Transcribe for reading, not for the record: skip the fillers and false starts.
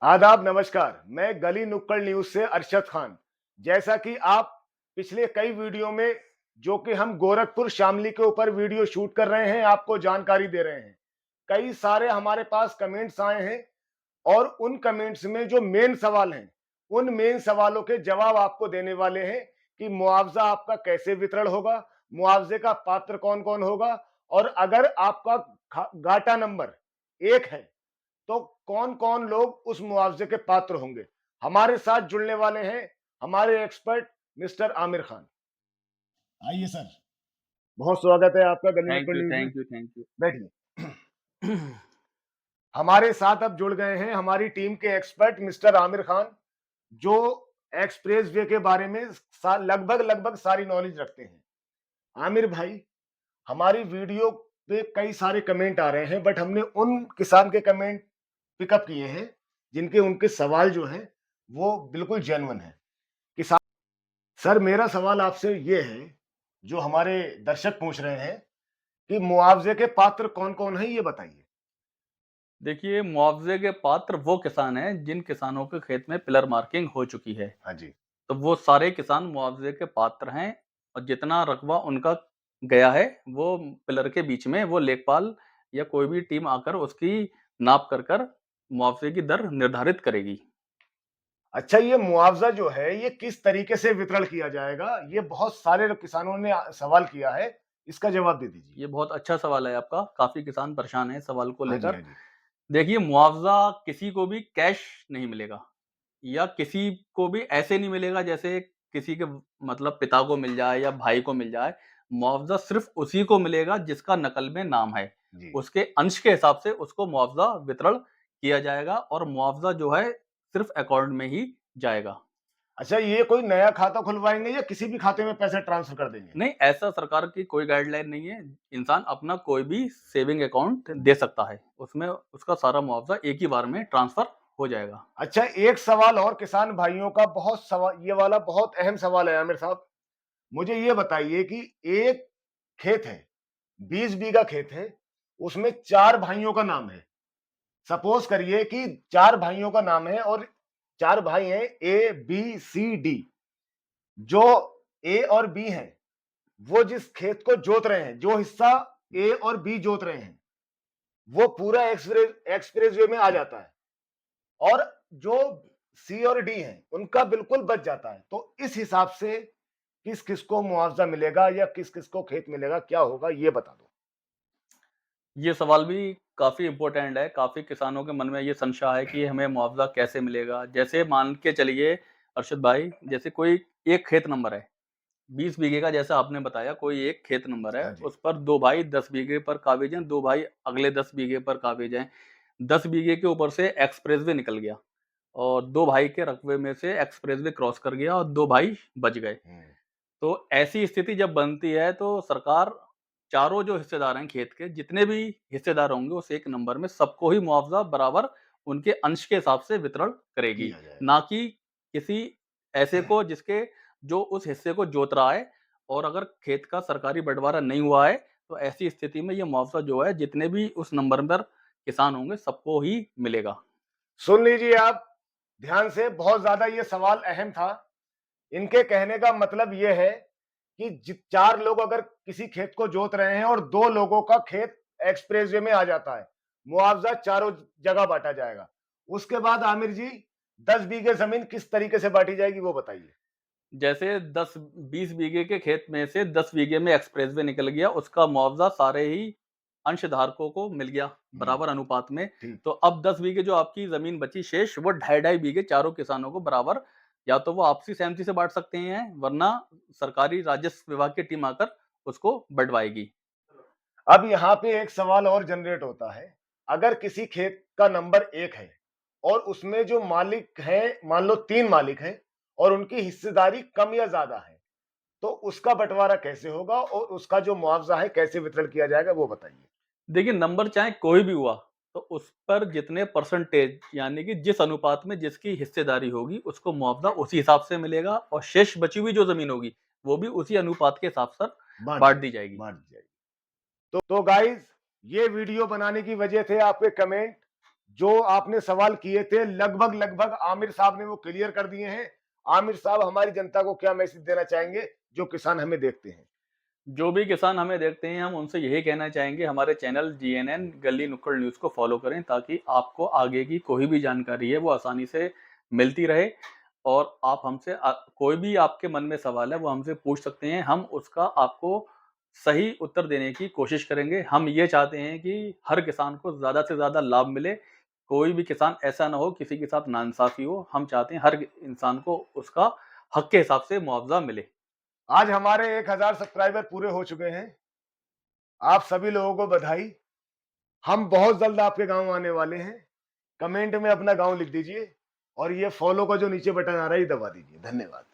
आदाब नमस्कार। मैं गली नुक्कड़ न्यूज से अरशद खान। जैसा कि आप पिछले कई वीडियो में जो कि हम गोरखपुर शामली के ऊपर वीडियो शूट कर रहे हैं, आपको जानकारी दे रहे हैं। कई सारे हमारे पास कमेंट्स आए हैं और उन कमेंट्स में जो मेन सवाल हैं, उन मेन सवालों के जवाब आपको देने वाले हैं कि मुआवजा आपका कैसे वितरण होगा, मुआवजे का पात्र कौन कौन होगा, और अगर आपका गाटा नंबर 1 है तो कौन कौन लोग उस मुआवजे के पात्र होंगे। हमारे साथ जुड़ने वाले हैं हमारे एक्सपर्ट मिस्टर आमिर खान। आइए सर, बहुत स्वागत है आपका गली थैंक नुक्कड़ यू, न्यूज में। Thank you, thank you. बैठिए। हमारे साथ अब जुड़ गए हैं हमारी टीम के एक्सपर्ट मिस्टर आमिर खान, जो एक्सप्रेस वे के बारे में लगभग लगभग सारी नॉलेज रखते हैं। आमिर भाई, हमारी वीडियो पे कई सारे कमेंट आ रहे हैं, बट हमने उन किसान के कमेंट पिकअप किए हैं जिनके उनके सवाल जो हैं वो बिल्कुल जेन्युइन है। किसान सर, मेरा सवाल आपसे ये है, जो हमारे दर्शक पूछ रहे हैं कि मुआवजे के पात्र कौन कौन हैं, ये बताइए। देखिए, मुआवज़े के पात्र वो किसान हैं जिन किसानों के खेत में पिलर मार्किंग हो चुकी है। हाँ जी। तो वो सारे किसान मुआवज़े के पात्र हैं और जितना रकबा उनका गया है, वो पिलर के बीच में वो लेखपाल या कोई भी टीम आकर उसकी नाप कर मुआवज़े की दर निर्धारित करेगी। अच्छा, ये मुआवजा जो है ये किस तरीके से वितरण किया जाएगा, ये बहुत सारे किसानों ने सवाल किया है, इसका जवाब दे दीजिए। ये बहुत अच्छा सवाल है आपका, काफ़ी किसान परेशान हैं इस सवाल को हाँ जी, लेकर। हाँ जी। देखिए, मुआवज़ा किसी को भी कैश नहीं मिलेगा या किसी को भी ऐसे नहीं मिलेगा जैसे किसी के मतलब पिता को मिल जाए या भाई को मिल जाए। मुआवज़ा सिर्फ़ उसी को मिलेगा जिसका नकल में नाम है। जी। उसके अंश के हिसाब से उसको मुआवज़ा वितरण किया जाएगा और मुआवज़ा जो है सिर्फ़ अकाउंट में ही जाएगा। अच्छा, ये कोई नया खाता खुलवाएंगे या किसी भी खाते में पैसे ट्रांसफर कर देंगे? नहीं, ऐसा सरकार की कोई गाइडलाइन नहीं है। इंसान अपना कोई भी सेविंग अकाउंट दे सकता है। उसमें उसका सारा मुआवज़ा एक ही बार में ट्रांसफ़र हो जाएगा। अच्छा, एक सवाल और किसान भाइयों का, बहुत सवाल, ये वाला बहुत अहम सवाल है आमिर साहब। मुझे ये बताइए कि एक खेत है, 20 बीघा खेत है, उसमें 4 भाइयों का नाम है। सपोज करिए कि 4 भाइयों का नाम है और 4 भाई हैं, ए, बी, सी, डी। जो ए और बी हैं, वो जिस खेत को जोत रहे हैं, जो हिस्सा ए और बी जोत रहे हैं, वो पूरा एक्सप्रेस वे में आ जाता है, और जो सी और डी हैं उनका बिल्कुल बच जाता है। तो इस हिसाब से किस किस को मुआवजा मिलेगा या किस किस को खेत मिलेगा, क्या होगा, ये बता दो। ये सवाल भी काफ़ी इम्पोर्टेंट है। काफ़ी किसानों के मन में ये संशय है कि हमें मुआवज़ा कैसे मिलेगा? जैसे मान के चलिए अरशद भाई, जैसे कोई एक खेत नंबर है, 20 बीघे का जैसा आपने बताया कोई एक खेत नंबर है, हाँ जी। उस पर 2 भाई 10 बीघे पर काबिज हैं, 2 भाई अगले 10 बीघे पर काबिज हैं। 10 बीघे के ऊपर से एक्सप्रेसवे निकल गया और 2 भाई के रकबे में से एक्सप्रेसवे क्रॉस कर गया और 2 भाई बच गए। हम्म। तो ऐसी स्थिति जब बनती है तो सरकार चारों जो हिस्सेदार हैं खेत के, जितने भी हिस्सेदार होंगे उस एक नंबर में सबको ही मुआवजा बराबर उनके अंश के हिसाब से वितरण करेगी। किया जाएगा। ना कि किसी ऐसे को जिसके जो उस हिस्से को जोत रहा है, और अगर खेत का सरकारी बंटवारा नहीं हुआ है तो ऐसी स्थिति में ये मुआवजा जो है जितने भी उस नंबर पर किसान होंगे सबको ही मिलेगा। सुन लीजिए आप ध्यान से, बहुत ज्यादा ये सवाल अहम था। इनके कहने का मतलब ये है कि 4 लोग अगर किसी खेत को जोत रहे हैं और 2 लोगों का खेत एक्सप्रेसवे में आ जाता है, मुआवजा चारों जगह बांटा जाएगा। उसके बाद आमिर जी, 10 बीघे जमीन किस तरीके से बांटी जाएगी, वो बताइए। जैसे 10-20 बीघे के खेत में से 10 बीघे में एक्सप्रेसवे निकल गया, उसका मुआवजा सारे ही अंशधारकों को मिल गया बराबर अनुपात में। ठीक। तो अब 10 बीघे जो आपकी जमीन बची शेष, वो ढाई-ढाई बीघे चारों किसानों को बराबर, या तो वो आपसी सहमति से बांट सकते हैं, वरना सरकारी राजस्व विभाग की टीम आकर उसको बंटवाएगी। अब यहाँ पे एक सवाल और जनरेट होता है। अगर किसी खेत का नंबर 1 है और उसमें जो मालिक हैं, मान लो 3 मालिक हैं और उनकी हिस्सेदारी कम या ज्यादा है, तो उसका बंटवारा कैसे होगा और उसका जो मुआवजा है कैसे वितरण किया जाएगा, वो बताइए। देखिए, नंबर चाहे कोई भी हुआ, तो उस पर जितने परसेंटेज यानी कि जिस अनुपात में जिसकी हिस्सेदारी होगी, उसको मुआवज़ा उसी हिसाब से मिलेगा और शेष बची हुई जो ज़मीन होगी, वो भी उसी अनुपात के हिसाब से बांट बाँट दी जाएगी, जाएगी। बांट दी जाएगी। तो गाइज, ये वीडियो बनाने की वजह थे आपके कमेंट, जो आपने सवाल किए थे लगभग लगभग आमिर साहब ने वो क्लियर कर दिए हैं। आमिर साहब हमारी जनता को क्या मैसेज देना चाहेंगे जो किसान हमें देखते हैं? जो भी किसान हमें देखते हैं, हम उनसे यही कहना चाहेंगे, हमारे चैनल जीएनएन गली नुक्कड़ न्यूज़ को फॉलो करें, ताकि आपको आगे की कोई भी जानकारी है वो आसानी से मिलती रहे। और आप हमसे कोई भी आपके मन में सवाल है वो हमसे पूछ सकते हैं, हम उसका आपको सही उत्तर देने की कोशिश करेंगे। हम ये चाहते हैं कि हर किसान को ज़्यादा से ज़्यादा लाभ मिले, कोई भी किसान ऐसा ना हो किसी के साथ नाइंसाफ़ी हो। हम चाहते हैं हर इंसान को उसका हक के हिसाब से मुआवज़ा मिले। आज हमारे 1000 सब्सक्राइबर पूरे हो चुके हैं। आप सभी लोगों को बधाई। हम बहुत जल्द आपके गांव आने वाले हैं। कमेंट में अपना गांव लिख दीजिए और ये फॉलो का जो नीचे बटन आ रहा है ये दबा दीजिए। धन्यवाद।